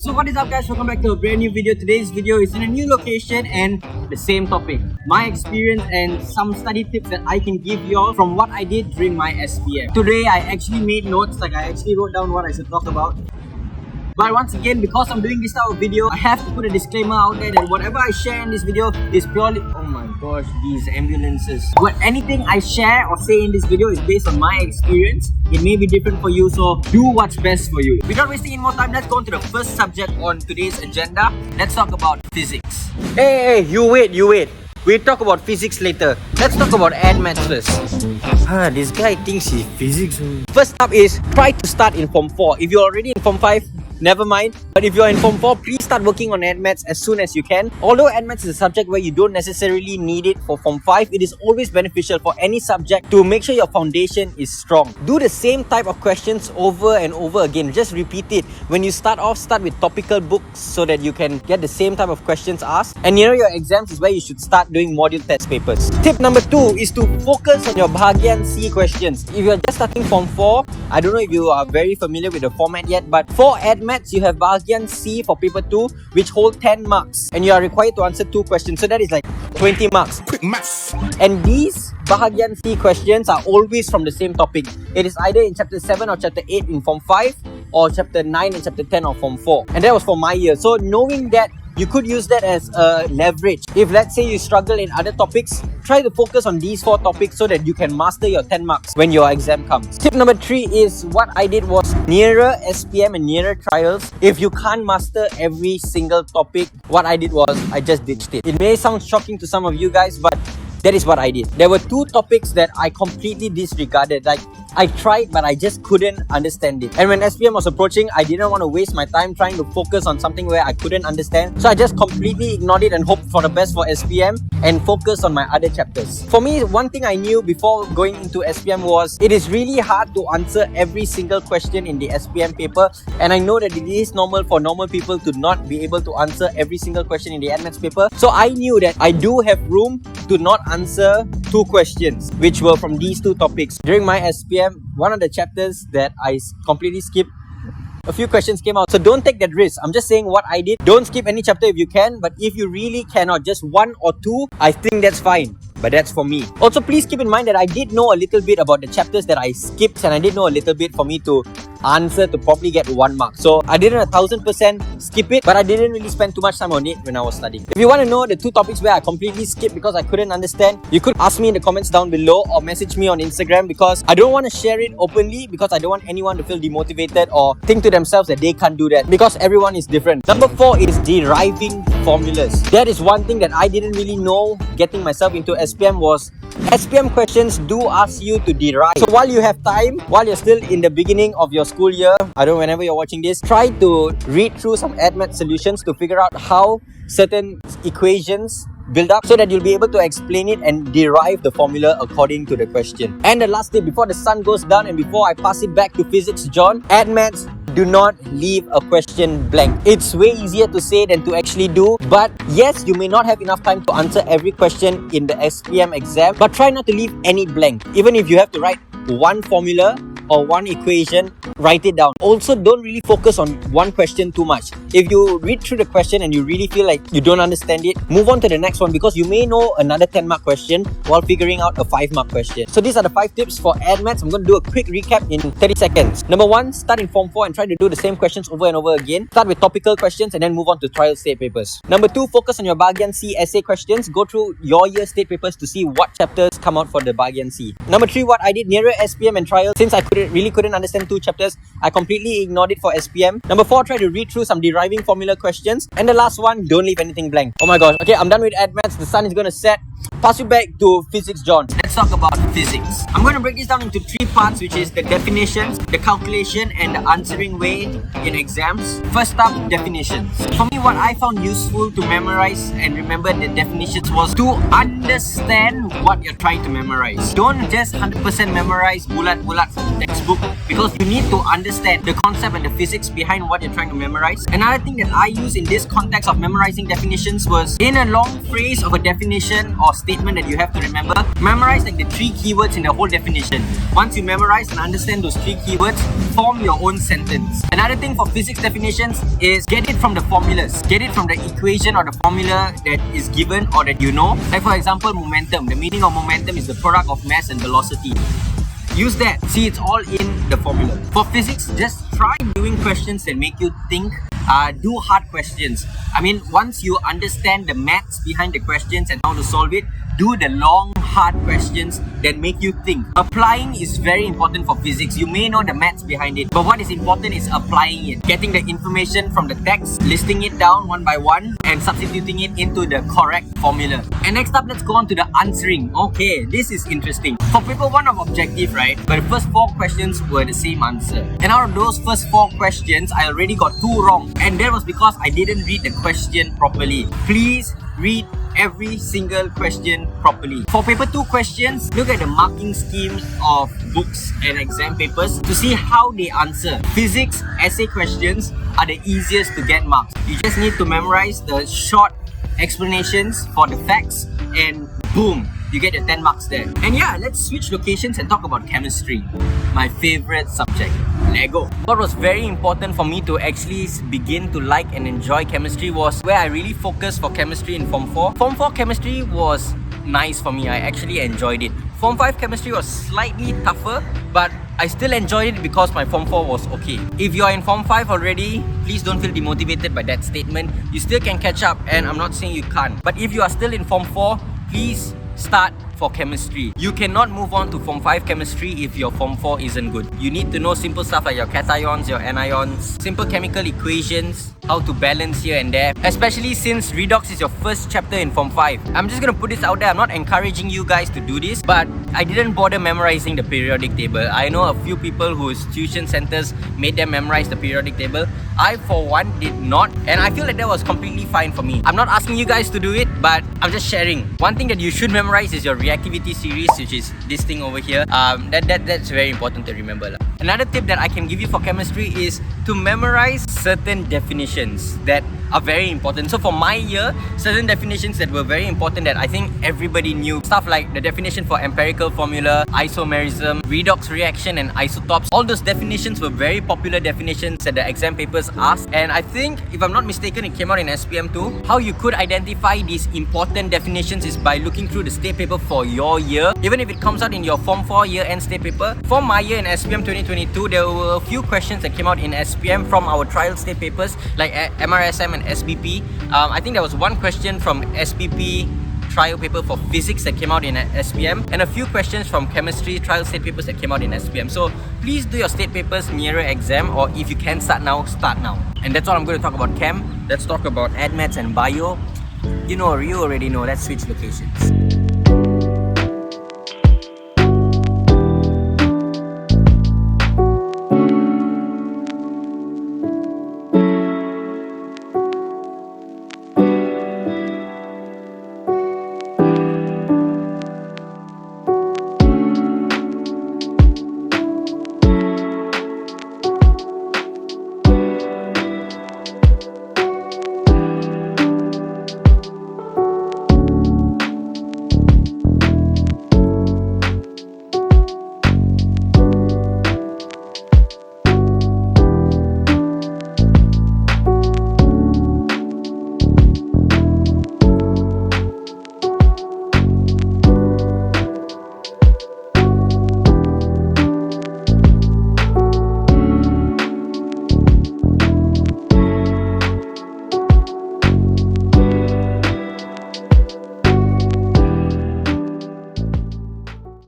So what is up guys, welcome back to a brand new video. Today's video is in a new location and the same topic. My experience and some study tips that I can give you all from what I did during my SPM. Today I actually made notes, I actually wrote down what I should talk about. But once again, because I'm doing this type of video, I have to put a disclaimer out there that whatever I share in this video is purely... Oh my gosh, these ambulances. But anything I share or say in this video is based on my experience. It may be different for you, so do what's best for you. Without wasting any more time, let's go on to the first subject on today's agenda. Let's talk about physics. Hey, you wait. We'll talk about physics later. Let's talk about maths first. This guy thinks he's physics. First up is try to start in Form 4. If you're already in Form 5, never mind. But if you're in Form 4, please start working on maths as soon as you can. Although maths is a subject where you don't necessarily need it for Form 5, it is always beneficial for any subject to make sure your foundation is strong. Do the same type of questions over and over again. Just repeat it. When you start off, start with topical books so that you can get the same type of questions asked. And near your exams is where you should start doing module test papers. Tip number 2 is to focus on your Bhg C questions. If you're just starting Form 4, I don't know if you are very familiar with the format yet, but for maths, you have Bhg C for paper 2, which hold 10 marks. And you are required to answer 2 questions. So that is like 20 marks. Quick maths. And these Bhg C questions are always from the same topic. It is either in chapter 7 or chapter 8 in Form 5, or chapter 9 and chapter 10 of Form 4. And that was for my year. So knowing that, you could use that as a leverage. If let's say you struggle in other topics, try to focus on these 4 topics so that you can master your 10 marks when your exam comes. Tip number 3 is what I did was nearer SPM and nearer trials. If you can't master every single topic, what I did was I just ditched it. It may sound shocking to some of you guys, but that is what I did. There were 2 topics that I completely disregarded. Like, I tried, but I just couldn't understand it. And when SPM was approaching, I didn't want to waste my time trying to focus on something where I couldn't understand. So I just completely ignored it and hoped for the best for SPM and focused on my other chapters. For me, one thing I knew before going into SPM was it is really hard to answer every single question in the SPM paper. And I know that it is normal for normal people to not be able to answer every single question in the maths paper. So I knew that I do have room to not answer 2 questions, which were from these 2 topics. During my SPM, one of the chapters that I completely skipped, a few questions came out. So don't take that risk. I'm just saying what I did. Don't skip any chapter if you can, but if you really cannot, just 1 or 2, I think that's fine. But that's for me. Also, please keep in mind that I did know a little bit about the chapters that I skipped, and I did know a little bit for me to answer to probably get 1 mark. So I didn't 1000% skip it, but I didn't really spend too much time on it when I was studying. If you want to know the 2 topics where I completely skipped because I couldn't understand, you could ask me in the comments down below or message me on Instagram, because I don't want to share it openly, because I don't want anyone to feel demotivated or think to themselves that they can't do that, because everyone is different. Number 4 is deriving formulas. That is one thing that I didn't really know getting myself into SPM was SPM questions do ask you to derive. So while you have time, while you're still in the beginning of your school year, I don't know, whenever you're watching this, try to read through some maths solutions to figure out how certain equations build up so that you'll be able to explain it and derive the formula according to the question. And the last tip before the sun goes down and before I pass it back to Physics John, maths, do not leave a question blank. It's way easier to say than to actually do. But yes, you may not have enough time to answer every question in the SPM exam, but try not to leave any blank. Even if you have to write 1 formula or 1 equation, write it down. Also, don't really focus on 1 question too much. If you read through the question and you really feel like you don't understand it, move on to the next one, because you may know another 10-mark question while figuring out a 5-mark question. So these are the 5 tips for maths. I'm going to do a quick recap in 30 seconds. Number 1, start in Form 4 and try to do the same questions over and over again. Start with topical questions and then move on to trial state papers. Number 2, focus on your Bhg C essay questions. Go through your year state papers to see what chapters come out for the Bhg C. Number 3, what I did nearer SPM and trial. Since I really couldn't understand 2 chapters, I completely ignored it for SPM. Number 4, try to read through some deriving formula questions. And the last one, don't leave anything blank. Oh my gosh. Okay, I'm done with maths. The sun is going to set. Pass you back to Physics John. Let's talk about physics. I'm going to break this down into 3 parts, which is the definitions, the calculation, and the answering way in exams. First up, definitions. For me, what I found useful to memorize and remember the definitions was to understand what you're trying to memorize. Don't just 100% memorize bulat-bulat from the textbook, because you need to understand the concept and the physics behind what you're trying to memorize. Another thing that I use in this context of memorizing definitions was in a long phrase of a definition or statement that you have to remember, memorize like the 3 keywords in the whole definition. Once you memorize and understand those 3 keywords, form your own sentence. Another thing for physics definitions is get it from the formulas. Get it from the equation or the formula that is given or that you know. Like for example, momentum. The meaning of momentum is the product of mass and velocity. Use that. See, it's all in the formula. For physics, just try doing questions that make you think. Do hard questions. I mean, once you understand the maths behind the questions and how to solve it, do the long, hard questions that make you think. Applying is very important for physics. You may know the maths behind it, but what is important is applying it. Getting the information from the text, listing it down one by one, and substituting it into the correct formula. And next up, let's go on to the answering. Okay, this is interesting. For paper 1 of objective, right? But the first 4 questions were the same answer. And out of those first 4 questions, I already got 2 wrong. And that was because I didn't read the question properly. Please read every single question properly. For paper 2 questions, look at the marking schemes of books and exam papers to see how they answer. Physics essay questions are the easiest to get marks. You just need to memorize the short explanations for the facts and boom, you get your 10 marks there. And yeah, let's switch locations and talk about chemistry. My favorite subject. Lego. What was very important for me to actually begin to like and enjoy chemistry was where I really focused for chemistry in Form 4. Form 4 chemistry was nice for me. I actually enjoyed it. Form 5 chemistry was slightly tougher, but I still enjoyed it because my Form 4 was okay. If you are in Form 5 already, please don't feel demotivated by that statement. You still can catch up, and I'm not saying you can't. But if you are still in Form 4, please start for chemistry. You cannot move on to Form 5 chemistry if your Form 4 isn't good. You need to know simple stuff like your cations, your anions, simple chemical equations, how to balance here and there, especially since redox is your first chapter in Form 5. I'm just gonna put this out there. I'm not encouraging you guys to do this, but I didn't bother memorizing the periodic table. I know a few people whose tuition centers made them memorize the periodic table. I, for one, did not, and I feel like that was completely fine for me. I'm not asking you guys to do it, but I'm just sharing. One thing that you should memorize is your reactivity series, which is this thing over here. That's very important to remember. Another tip that I can give you for chemistry is to memorize certain definitions that are very important. So for my year, certain definitions that were very important that I think everybody knew. Stuff like the definition for empirical formula, isomerism, redox reaction and isotopes. All those definitions were very popular definitions that the exam papers asked. And I think, if I'm not mistaken, it came out in SPM too. How you could identify these important definitions is by looking through the state paper for your year. Even if it comes out in your Form 4 year-end state paper. For my year in SPM 2022, there were a few questions that came out in SPM from our trial state papers like MRSM and SBP. I think there was one question from SBP trial paper for physics that came out in SPM and a few questions from chemistry trial state papers that came out in SPM. So please do your state papers nearer exam, or if you can start now, start now. And that's all I'm going to talk about chem. Let's talk about admaths and bio. You already know. Let's switch locations.